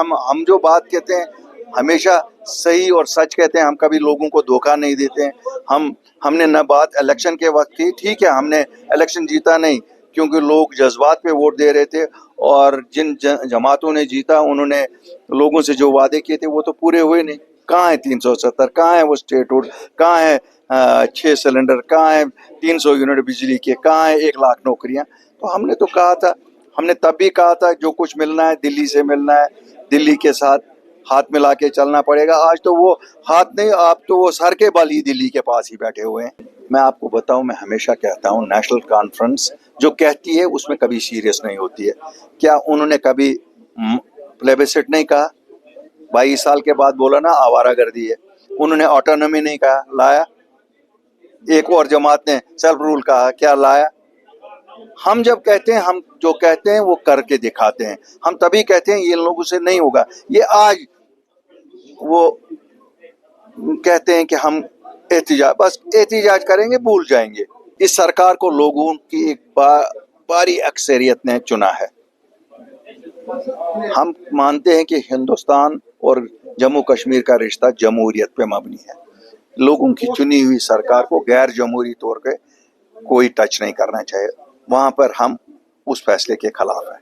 हम जो बात कहते हैं हमेशा सही और सच कहते हैं, हम कभी लोगों को धोखा नहीं देते हैं। हमने न बात इलेक्शन के वक्त की, ठीक है हमने इलेक्शन जीता नहीं क्योंकि लोग जज्बात पे वोट दे रहे थे, और जिन जमातों ने जीता उन्होंने लोगों से जो वादे किए थे वो तो पूरे हुए नहीं। कहाँ है 370, कहाँ है वो स्टेटहुड, कहाँ है 6 सिलेंडर, कहाँ है 300 यूनिट बिजली के, कहाँ है 1 लाख नौकरियां। तो हमने तो कहा था, हमने तब भी कहा था जो कुछ मिलना है दिल्ली से मिलना है, दिल्ली के साथ हाथ मिला के चलना पड़ेगा। आज तो वो हाथ नहीं, आप तो वो सर के बल ही दिल्ली के पास ही बैठे हुए हैं। मैं आपको बताऊं, मैं हमेशा कहता हूं नेशनल कॉन्फ्रेंस जो कहती है उसमें कभी सीरियस नहीं होती है। क्या उन्होंने कभी प्लेबिसिट नहीं कहा? 22 साल के बाद बोला ना आवारागर्दी है। उन्होंने ऑटोनॉमी नहीं कहा, लाया। एक और जमात ने सेल्फ रूल कहा, क्या लाया? हम जब कहते हैं, हम जो कहते हैं वो करके दिखाते हैं। हम तभी कहते हैं ये लोगों से नहीं होगा। ये आज वो कहते हैं कि हम एहतिजाज, बस एहतिजाज करेंगे, भूल जाएंगे। इस सरकार को लोगों की एक भारी अक्सरियत ने चुना है। हम मानते हैं कि हिंदुस्तान और जम्मू कश्मीर का रिश्ता जमहूरियत पे मबनी है। लोगों की चुनी हुई सरकार को गैर जमहूरी तौर पे कोई टच नहीं करना चाहिए। वहां पर हम उस फैसले के खिलाफ हैं।